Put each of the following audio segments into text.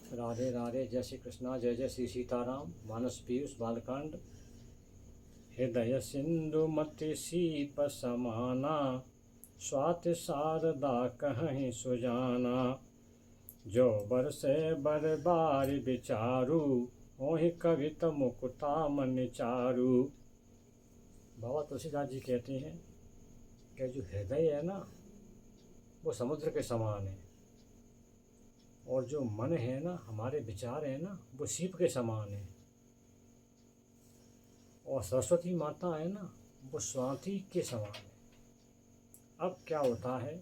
राधे राधे, जय श्री कृष्णा, जय जय श्री सीताराम। मानस पीयूष बालकांड। हृदय सिंधु मति सीप समाना, स्वाति शारदा कहीं सुजाना। जो बरसे बर बार विचारू, ओहि कवित मुकुता मन चारू। बाबा तुलसीदास जी कहते हैं कि जो हृदय है ना, वो समुद्र के समान है, और जो मन है ना, हमारे विचार है ना, वो सीप के समान है। और सरस्वती माता है ना, वो स्वाति के समान है। अब क्या होता है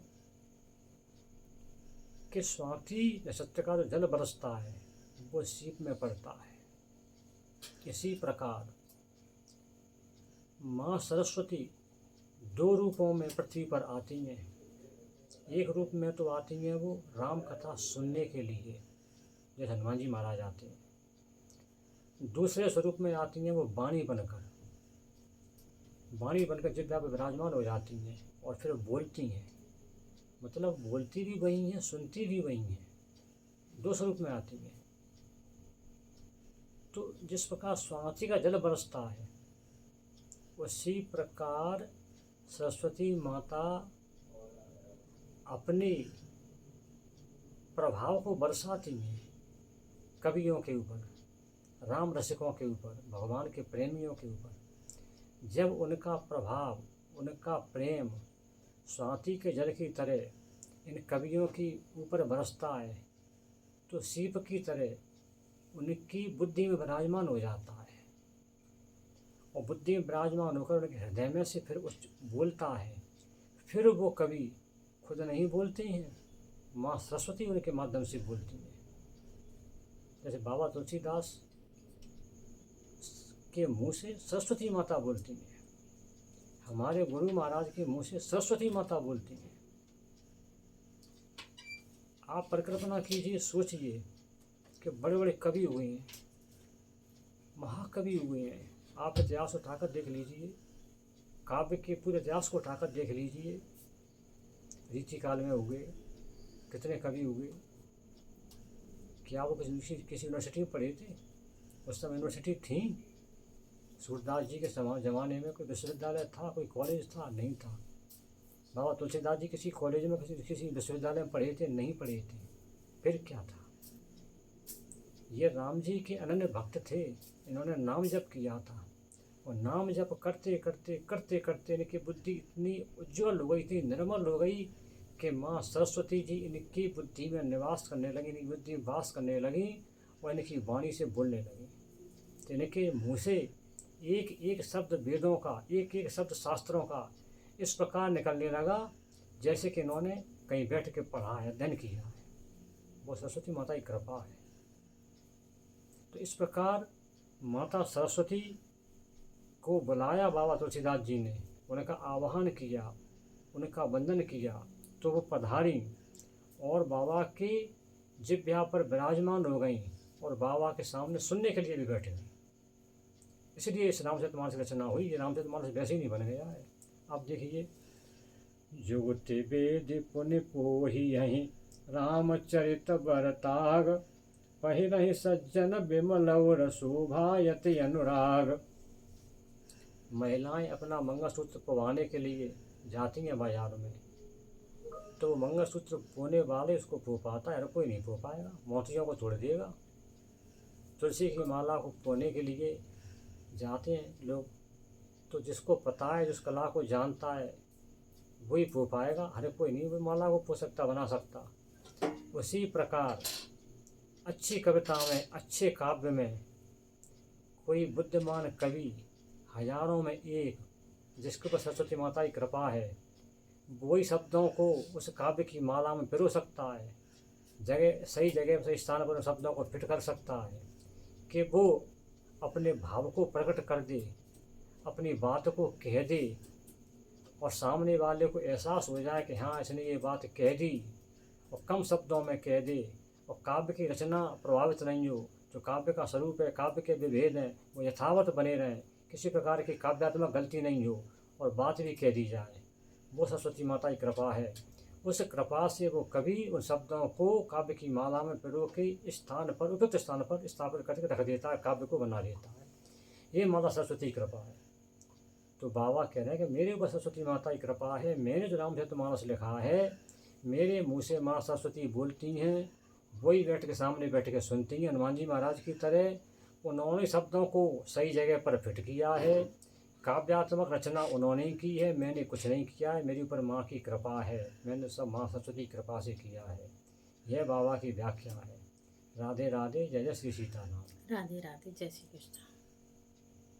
कि स्वाति नक्षत्र का जो जल बरसता है वो सीप में पड़ता है। इसी प्रकार माँ सरस्वती दो रूपों में पृथ्वी पर आती हैं। एक रूप में तो आती हैं वो राम कथा सुनने के लिए, जैसे हनुमान जी महाराज आते हैं। दूसरे स्वरूप में आती हैं वो वाणी बनकर जिब्या पर विराजमान हो जाती हैं और फिर बोलती हैं। मतलब बोलती भी वही हैं, सुनती भी वही हैं। दो स्वरूप में आती हैं। तो जिस प्रकार स्वाति का जल बरसता है, उसी प्रकार सरस्वती माता अपने प्रभाव को बरसाती हैं कवियों के ऊपर, राम रसिकों के ऊपर, भगवान के प्रेमियों के ऊपर। जब उनका प्रभाव, उनका प्रेम स्वाति के जल की तरह इन कवियों की ऊपर बरसता है, तो सीप की तरह उनकी बुद्धि में विराजमान हो जाता है। और बुद्धि में विराजमान होकर उनके हृदय में से फिर उस बोलता है। फिर वो कवि खुद नहीं बोलते हैं, माँ सरस्वती उनके माध्यम से बोलती हैं। जैसे बाबा तुलसीदास के मुंह से सरस्वती माता बोलती हैं, हमारे गुरु महाराज के मुंह से सरस्वती माता बोलती हैं। आप परिकल्पना कीजिए, सोचिए कि बड़े बड़े कवि हुए हैं, महाकवि हुए हैं। आप इतिहास उठाकर देख लीजिए, काव्य के पूरे इतिहास को उठाकर देख लीजिए। रीति काल में हुए कितने कवि हुए। क्या वो किसी यूनिवर्सिटी में पढ़े थे? उस समय यूनिवर्सिटी थी? सूरदास जी के ज़माने में कोई विश्वविद्यालय था, कोई कॉलेज था? नहीं था। बाबा तुलसीदास जी किसी कॉलेज में, किसी विश्वविद्यालय में पढ़े थे? नहीं पढ़े थे। फिर क्या था? ये राम जी के अनन्य भक्त थे। इन्होंने नाम जप किया था, और नाम जप करते करते करते करते इनकी बुद्धि इतनी उज्ज्वल हो गई, इतनी निर्मल हो गई कि माँ सरस्वती जी इनकी बुद्धि में निवास करने लगी, इनकी बुद्धि में वास करने लगी और इनकी वाणी से बोलने लगी। तो इनके मुँह से एक एक शब्द वेदों का, एक एक शब्द शास्त्रों का इस प्रकार निकलने लगा जैसे कि इन्होंने कहीं बैठ के पढ़ा है, अध्ययन किया है। वो सरस्वती माता की कृपा है। तो इस प्रकार माता सरस्वती को बुलाया बाबा तुलसीदास जी ने, उनका आवाहन किया, उनका वंदन किया, तो वो पधारी और बाबा की जिह्वा पर विराजमान हो गई और बाबा के सामने सुनने के लिए भी बैठे गई। इसलिए इस रामचरितमानस रचना हुई। ये रामचरितमानस वैसे ही नहीं बन गया है। अब देखिए, जुगति वेद पुनि पोहि यहीं रामचरित बरताग, पहिरहि सज्जन विमल और शोभायति अनुराग। महिलाएं अपना मंगलसूत्र पवाने के लिए जाती हैं बाजार में, तो वो मंगलसूत्र पोने वाले उसको पो पाता है, और कोई नहीं पो पाएगा, मोतियों को तोड़ देगा। तुलसी की माला को पोने के लिए जाते हैं लोग, तो जिसको पता है, जिस कला को जानता है, वही पो पाएगा, हर कोई नहीं वो माला को पो सकता, बना सकता। उसी प्रकार अच्छी कविता में, अच्छे काव्य में कोई बुद्धिमान कवि हजारों में एक, जिसके ऊपर सरस्वती माता की कृपा है, वही शब्दों को उस काव्य की माला में पिरो सकता है, सही जगह सही स्थान पर शब्दों को फिट कर सकता है कि वो अपने भाव को प्रकट कर दे, अपनी बात को कह दे, और सामने वाले को एहसास हो जाए कि हाँ, इसने ये बात कह दी, और कम शब्दों में कह दे, और काव्य की रचना प्रभावित नहीं हो। जो काव्य का स्वरूप है, काव्य के विभेद हैं, वो यथावत बने रहें, किसी प्रकार की काव्यात्मक गलती नहीं हो, और बात भी कह दी जाए। वो सरस्वती माता की कृपा है। उस कृपा से वो कवि उन शब्दों को काव्य की माला में पिरो के स्थान पर, उपयुक्त स्थान पर स्थापित करके रख देता है, काव्य को बना देता है। ये माता सरस्वती की कृपा है। तो बाबा कह रहे हैं कि मेरे ऊपर सरस्वती माता की कृपा है। मैंने जो रामचरितमानस लिखा है, मेरे मुँह से माँ सरस्वती बोलती हैं, वही बैठ के सामने बैठ के सुनती हैं, हनुमान जी महाराज की तरह। उन्होंने शब्दों को सही जगह पर फिट किया है। काव्यात्मक रचना उन्होंने ही की है, मैंने कुछ नहीं किया है। मेरे ऊपर माँ की कृपा है, मैंने सब माँ सरस्वती की कृपा से किया है। यह बाबा की व्याख्या है। राधे राधे, जय जय श्री सीताराम। राधे राधे, जय श्री कृष्ण।